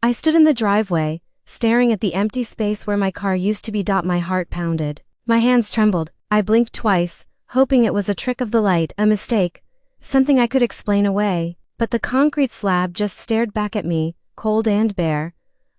I stood in the driveway, staring at the empty space where my car used to be. My heart pounded. My hands trembled. I blinked twice, hoping it was a trick of the light, a mistake, something I could explain away. But the concrete slab just stared back at me, cold and bare.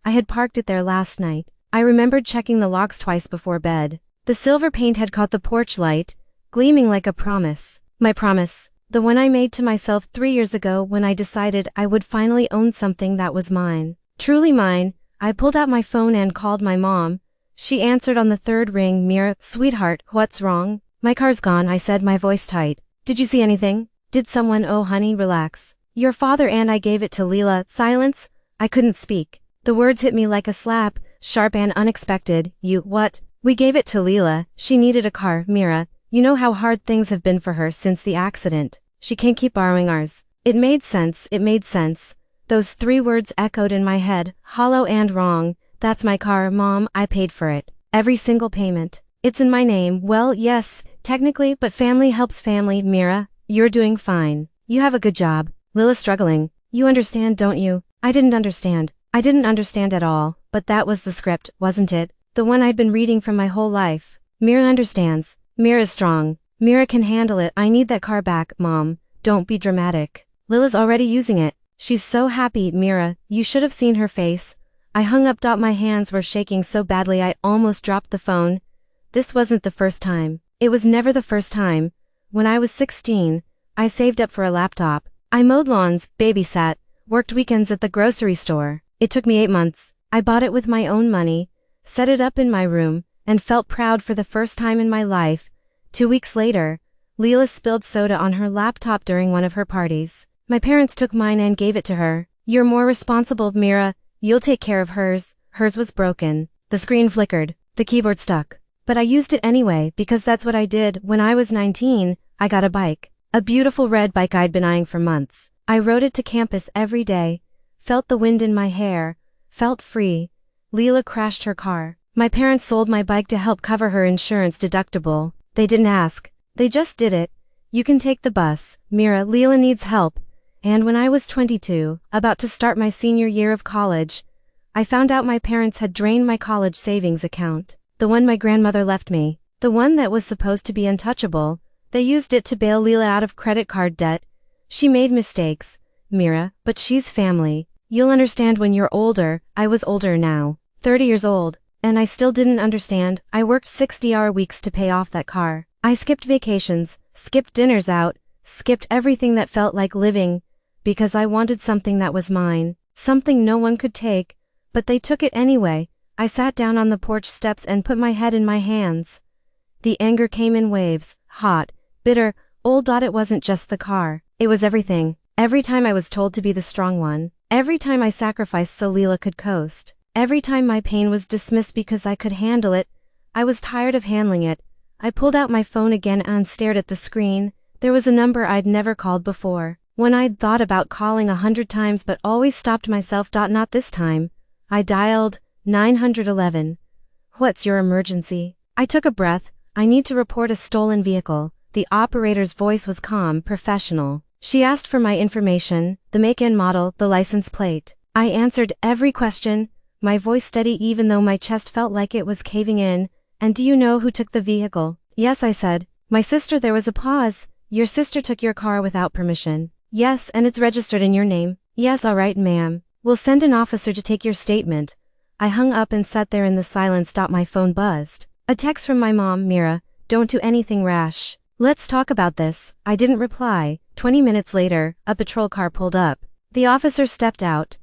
I had parked it there last night. I remembered checking the locks twice before bed. The silver paint had caught the porch light, gleaming like a promise. My promise. The one I made to myself 3 years ago when I decided I would finally own something that was mine. Truly mine. I pulled out my phone and called my mom. She answered on the third ring. Mira, sweetheart, what's wrong? My car's gone, I said, my voice tight. Did you see anything? Did someone? Oh honey, relax. Your father and I gave it to Leela. Silence. I couldn't speak. The words hit me like a slap, sharp and unexpected. You, what? We gave it to Leela. She needed a car, Mira. You know how hard things have been for her since the accident. She can't keep borrowing ours. It made sense, it made sense. Those 3 words echoed in my head, hollow and wrong. That's my car, Mom, I paid for it. Every single payment. It's in my name. Well, yes, technically, but family helps family. Mira, you're doing fine. You have a good job. Lila's struggling. You understand, don't you? I didn't understand. I didn't understand at all, but that was the script, wasn't it? The one I'd been reading from my whole life. Mira understands. Mira's strong. Mira can handle it. I need that car back, Mom. Don't be dramatic. Lila's already using it. She's so happy. Mira, you should have seen her face. I hung up. My hands were shaking so badly I almost dropped the phone. This wasn't the first time. It was never the first time. When I was 16, I saved up for a laptop. I mowed lawns, babysat, worked weekends at the grocery store. It took me 8 months. I bought it with my own money, set it up in my room, and felt proud for the first time in my life. 2 weeks later, Leela spilled soda on her laptop during one of her parties. My parents took mine and gave it to her. You're more responsible, Mira. You'll take care of hers. Hers was broken. The screen flickered. The keyboard stuck. But I used it anyway because that's what I did. When I was 19, I got a bike. A beautiful red bike I'd been eyeing for months. I rode it to campus every day. Felt the wind in my hair. Felt free. Leela crashed her car. My parents sold my bike to help cover her insurance deductible. They didn't ask. They just did it. You can take the bus, Mira. Leela needs help. And when I was 22, about to start my senior year of college, I found out my parents had drained my college savings account. The one my grandmother left me. The one that was supposed to be untouchable. They used it to bail Leela out of credit card debt. She made mistakes, Mira, but she's family. You'll understand when you're older. I was older now. 30 years old. And I still didn't understand. I worked 60-hour weeks to pay off that car. I skipped vacations, skipped dinners out, skipped everything that felt like living, because I wanted something that was mine, something no one could take, but they took it anyway. I sat down on the porch steps and put my head in my hands. The anger came in waves, hot, bitter, old. It wasn't just the car, it was everything. Every time I was told to be the strong one, every time I sacrificed so Leela could coast, every time my pain was dismissed because I could handle it, I was tired of handling it. I pulled out my phone again and stared at the screen. There was a number I'd never called before, one I'd thought about calling 100 times but always stopped myself. Not this time. I dialed 911. What's your emergency? I took a breath. I need to report a stolen vehicle. The operator's voice was calm, professional. She asked for my information, the make and model, the license plate. I answered every question, my voice steady even though my chest felt like it was caving in. And do you know who took the vehicle? Yes, I said. My sister. There was a pause. Your sister took your car without permission. Yes, and it's registered in your name. Yes, all right, ma'am. We'll send an officer to take your statement. I hung up and sat there in the silence. My phone buzzed. A text from my mom. Mira, don't do anything rash. Let's talk about this. I didn't reply. 20 minutes later, a patrol car pulled up. The officer stepped out.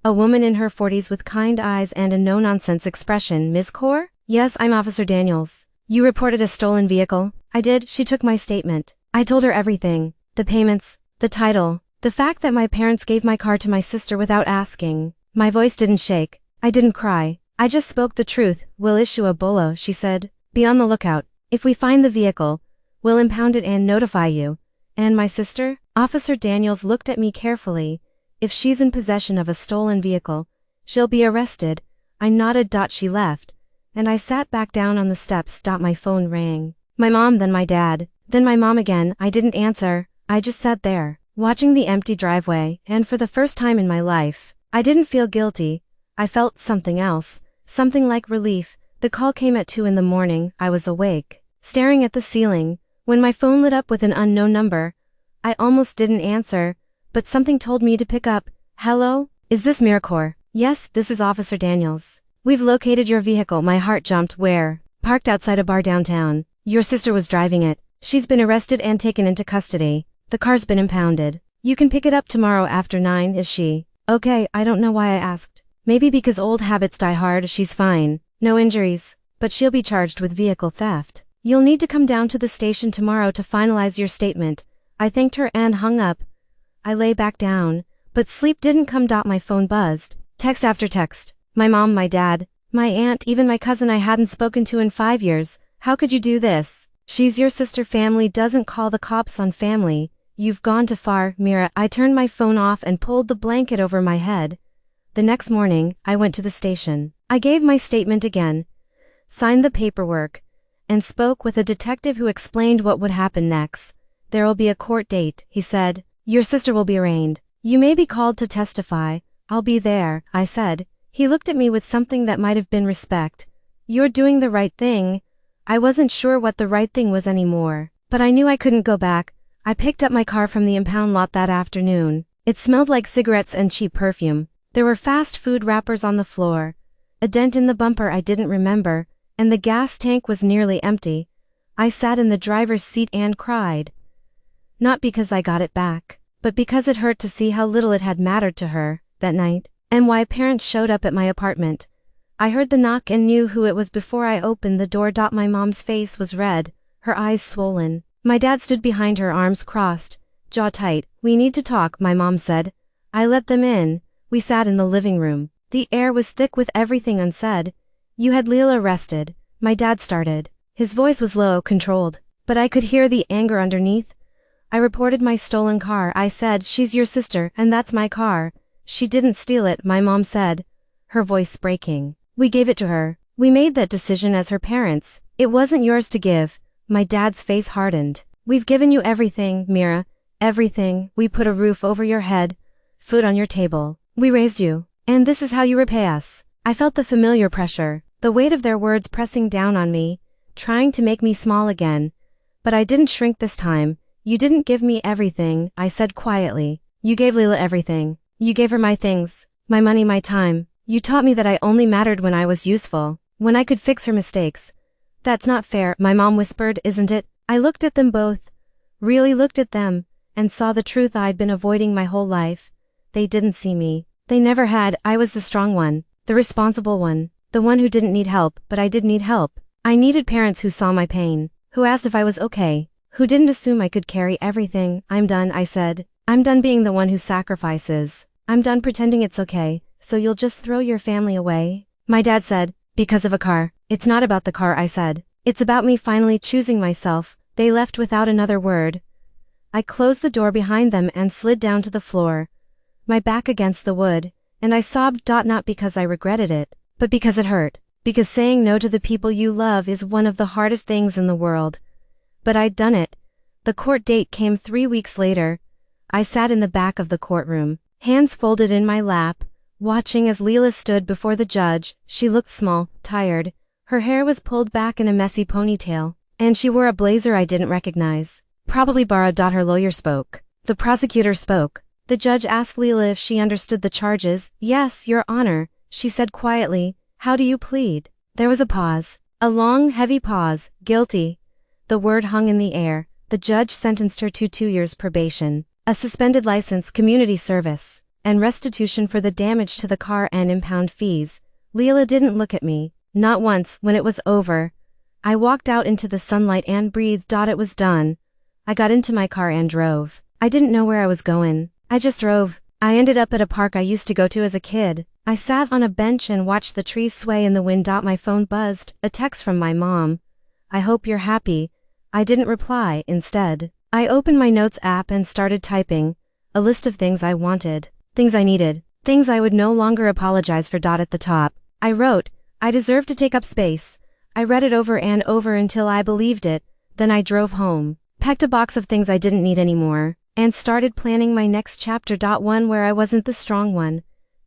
A woman in her 40s with kind eyes and a no-nonsense expression. Ms. Kaur? Yes, I'm Officer Daniels. You reported a stolen vehicle? I did. She took my statement. I told her everything. The payments, the title, the fact that my parents gave my car to my sister without asking. My voice didn't shake. I didn't cry. I just spoke the truth. We'll issue a bolo, she said. Be on the lookout. If we find the vehicle, we'll impound it and notify you. And my sister? Officer Daniels looked at me carefully. If she's in possession of a stolen vehicle, she'll be arrested. I nodded. She left. And I sat back down on the steps. My phone rang. My mom, then my dad, then my mom again. I didn't answer. I just sat there, watching the empty driveway, and for the first time in my life, I didn't feel guilty. I felt something else, something like relief. The call came at 2 in the morning. I was awake, staring at the ceiling, when my phone lit up with an unknown number. I almost didn't answer, but something told me to pick up. Hello? Is this Miracore? Yes, this is Officer Daniels. We've located your vehicle. My heart jumped. Where? Parked outside a bar downtown. Your sister was driving it. She's been arrested and taken into custody. The car's been impounded. You can pick it up tomorrow after 9. Is she okay? I don't know why I asked. Maybe because old habits die hard. She's fine. No injuries. But she'll be charged with vehicle theft. You'll need to come down to the station tomorrow to finalize your statement. I thanked her and hung up. I lay back down, but sleep didn't come. My phone buzzed. Text after text. My mom, my dad, my aunt, even my cousin I hadn't spoken to in 5 years. How could you do this? She's your sister. Family doesn't call the cops on family. You've gone too far, Mira. I turned my phone off and pulled the blanket over my head. The next morning, I went to the station. I gave my statement again, signed the paperwork, and spoke with a detective who explained what would happen next. There'll be a court date, he said. Your sister will be arraigned. You may be called to testify. I'll be there, I said. He looked at me with something that might have been respect. You're doing the right thing. I wasn't sure what the right thing was anymore, but I knew I couldn't go back. I picked up my car from the impound lot that afternoon. It smelled like cigarettes and cheap perfume. There were fast food wrappers on the floor, a dent in the bumper I didn't remember, and the gas tank was nearly empty. I sat in the driver's seat and cried. Not because I got it back, but because it hurt to see how little it had mattered to her that night, and why parents showed up at my apartment. I heard the knock and knew who it was before I opened the door. My mom's face was red, her eyes swollen. My dad stood behind her, arms crossed, jaw tight. We need to talk, my mom said. I let them in. We sat in the living room. The air was thick with everything unsaid. You had Leila arrested, my dad started. His voice was low, controlled, but I could hear the anger underneath. I reported my stolen car. I said, she's your sister, and that's my car. She didn't steal it, my mom said, her voice breaking. We gave it to her. We made that decision as her parents. It wasn't yours to give. My dad's face hardened. We've given you everything, Mira. Everything. We put a roof over your head, food on your table. We raised you. And this is how you repay us. I felt the familiar pressure, the weight of their words pressing down on me, trying to make me small again. But I didn't shrink this time. You didn't give me everything, I said quietly. You gave Leila everything. You gave her my things, my money, my time. You taught me that I only mattered when I was useful, when I could fix her mistakes. That's not fair, my mom whispered, isn't it? I looked at them both, really looked at them, and saw the truth I'd been avoiding my whole life. They didn't see me. They never had. I was the strong one, the responsible one, the one who didn't need help, but I did need help. I needed parents who saw my pain, who asked if I was okay, who didn't assume I could carry everything. I'm done, I said. I'm done being the one who sacrifices. I'm done pretending it's okay, so you'll just throw your family away? My dad said, because of a car. It's not about the car, I said. It's about me finally choosing myself. They left without another word. I closed the door behind them and slid down to the floor, my back against the wood, and I sobbed. Not because I regretted it, but because it hurt. Because saying no to the people you love is one of the hardest things in the world. But I'd done it. The court date came 3 weeks later. I sat in the back of the courtroom, hands folded in my lap, watching as Leila stood before the judge. She looked small, tired. Her hair was pulled back in a messy ponytail, and she wore a blazer I didn't recognize. Probably borrowed. Her lawyer spoke. The prosecutor spoke. The judge asked Leila if she understood the charges. Yes, Your Honor, she said quietly. How do you plead? There was a pause. A long, heavy pause. Guilty. The word hung in the air. The judge sentenced her to 2 years probation, a suspended license, community service, and restitution for the damage to the car and impound fees. Leila didn't look at me, not once. When it was over, I walked out into the sunlight and breathed. It was done. I got into my car and drove. I didn't know where I was going. I just drove. I ended up at a park I used to go to as a kid. I sat on a bench and watched the trees sway in the wind. My phone buzzed, a text from my mom. I hope you're happy. I didn't reply. Instead, I opened my notes app and started typing, a list of things I wanted, things I needed, things I would no longer apologize for. At the top, I wrote, I deserve to take up space. I read it over and over until I believed it. Then I drove home, packed a box of things I didn't need anymore, and started planning my next chapter. One where I wasn't the strong one,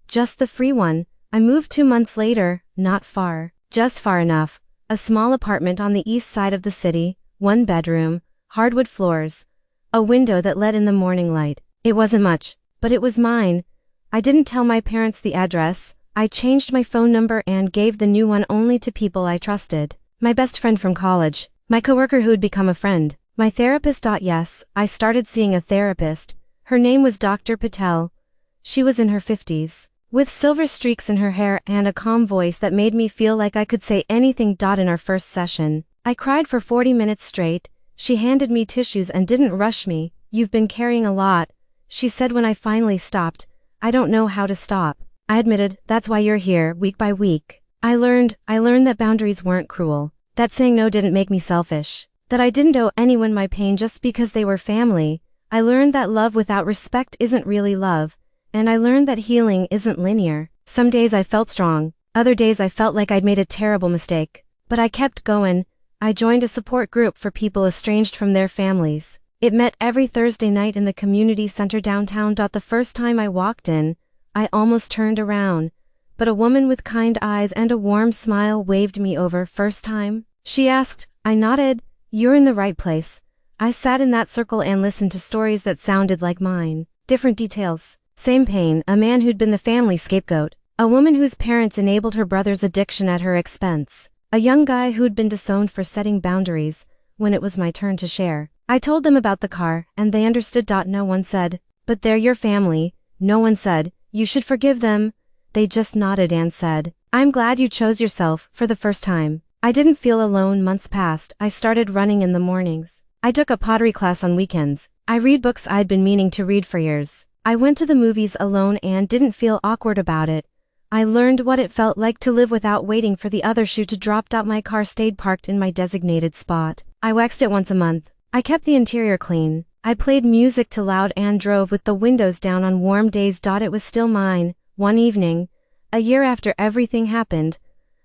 Just the free one. I moved 2 months later, not far, just far enough. A small apartment on the east side of the city, 1 bedroom, hardwood floors, a window that let in the morning light. It wasn't much, but it was mine. I didn't tell my parents the address. I changed my phone number and gave the new one only to people I trusted. My best friend from college, my coworker who'd become a friend, my therapist. Yes, I started seeing a therapist. Her name was Dr. Patel. She was in her 50s, with silver streaks in her hair and a calm voice that made me feel like I could say anything. In our first session, I cried for 40 minutes straight. She handed me tissues and didn't rush me. "You've been carrying a lot," she said when I finally stopped. "I don't know how to stop." I admitted, "That's why you're here, week by week." I learned that boundaries weren't cruel, that saying no didn't make me selfish, that I didn't owe anyone my pain just because they were family. I learned that love without respect isn't really love, and I learned that healing isn't linear. Some days I felt strong, other days I felt like I'd made a terrible mistake, but I kept going. I joined a support group for people estranged from their families. It met every Thursday night in the community center downtown. The first time I walked in, I almost turned around, but a woman with kind eyes and a warm smile waved me over. "First time?" she asked. I nodded. "You're in the right place." I sat in that circle and listened to stories that sounded like mine. Different details, same pain. A man who'd been the family scapegoat, a woman whose parents enabled her brother's addiction at her expense, a young guy who'd been disowned for setting boundaries when it was my turn to share. I told them about the car, and they understood. No one said, "But they're your family." No one said, "You should forgive them." They just nodded and said, "I'm glad you chose yourself." For the first time, I didn't feel alone. Months passed. I started running in the mornings. I took a pottery class on weekends. I read books I'd been meaning to read for years. I went to the movies alone and didn't feel awkward about it. I learned what it felt like to live without waiting for the other shoe to drop. My car stayed parked in my designated spot. I waxed it once a month. I kept the interior clean. I played music too loud and drove with the windows down on warm days. It was still mine. One evening, a year after everything happened,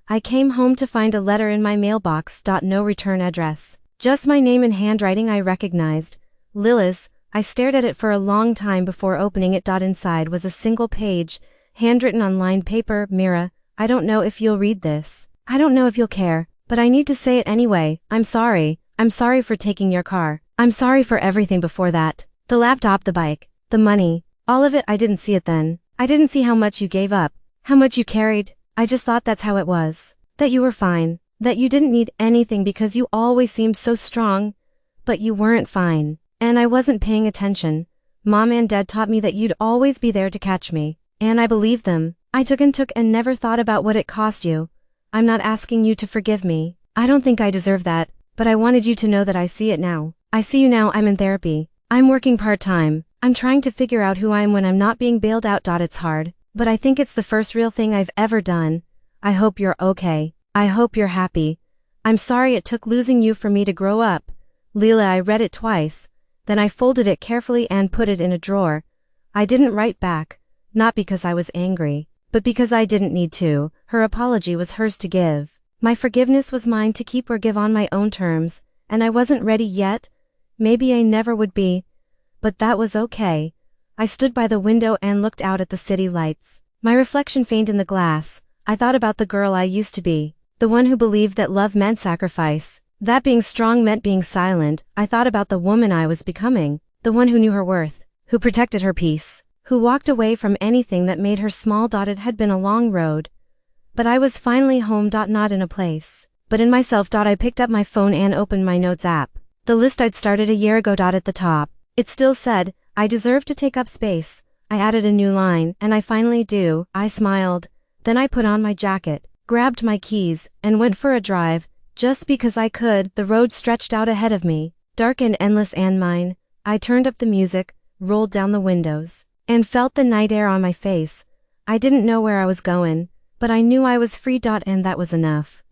I came home to find a letter in my mailbox. No return address. Just my name in handwriting I recognized. Lila's. I stared at it for a long time before opening it. Inside was a single page, handwritten on lined paper. "Mira, I don't know if you'll read this. I don't know if you'll care, but I need to say it anyway. I'm sorry. I'm sorry for taking your car. I'm sorry for everything before that. The laptop, the bike, the money, all of it. I didn't see it then. I didn't see how much you gave up, how much you carried. I just thought that's how it was. That you were fine. That you didn't need anything because you always seemed so strong. But you weren't fine. And I wasn't paying attention. Mom and Dad taught me that you'd always be there to catch me. And I believed them. I took and never thought about what it cost you. I'm not asking you to forgive me. I don't think I deserve that. But I wanted you to know that I see it now. I see you now. I'm in therapy. I'm working part-time. I'm trying to figure out who I am when I'm not being bailed out. It's hard, but I think it's the first real thing I've ever done. I hope you're okay. I hope you're happy. I'm sorry it took losing you for me to grow up. Leela. I read it twice. Then I folded it carefully and put it in a drawer. I didn't write back, not because I was angry, but because I didn't need to. Her apology was hers to give. My forgiveness was mine to keep or give on my own terms, and I wasn't ready yet. Maybe I never would be, but that was okay. I stood by the window and looked out at the city lights. My reflection faint in the glass. I thought about the girl I used to be, the one who believed that love meant sacrifice, that being strong meant being silent. I thought about the woman I was becoming, the one who knew her worth, who protected her peace, who walked away from anything that made her small. It had been a long road, but I was finally home. Not in a place, but in myself. I picked up my phone and opened my notes app. The list I'd started a year ago. At the top, it still said, "I deserve to take up space." I added a new line, "and I finally do." I smiled. Then I put on my jacket, grabbed my keys, and went for a drive, just because I could. The road stretched out ahead of me, dark and endless and mine. I turned up the music, rolled down the windows, and felt the night air on my face. I didn't know where I was going, but I knew I was free. And that was enough.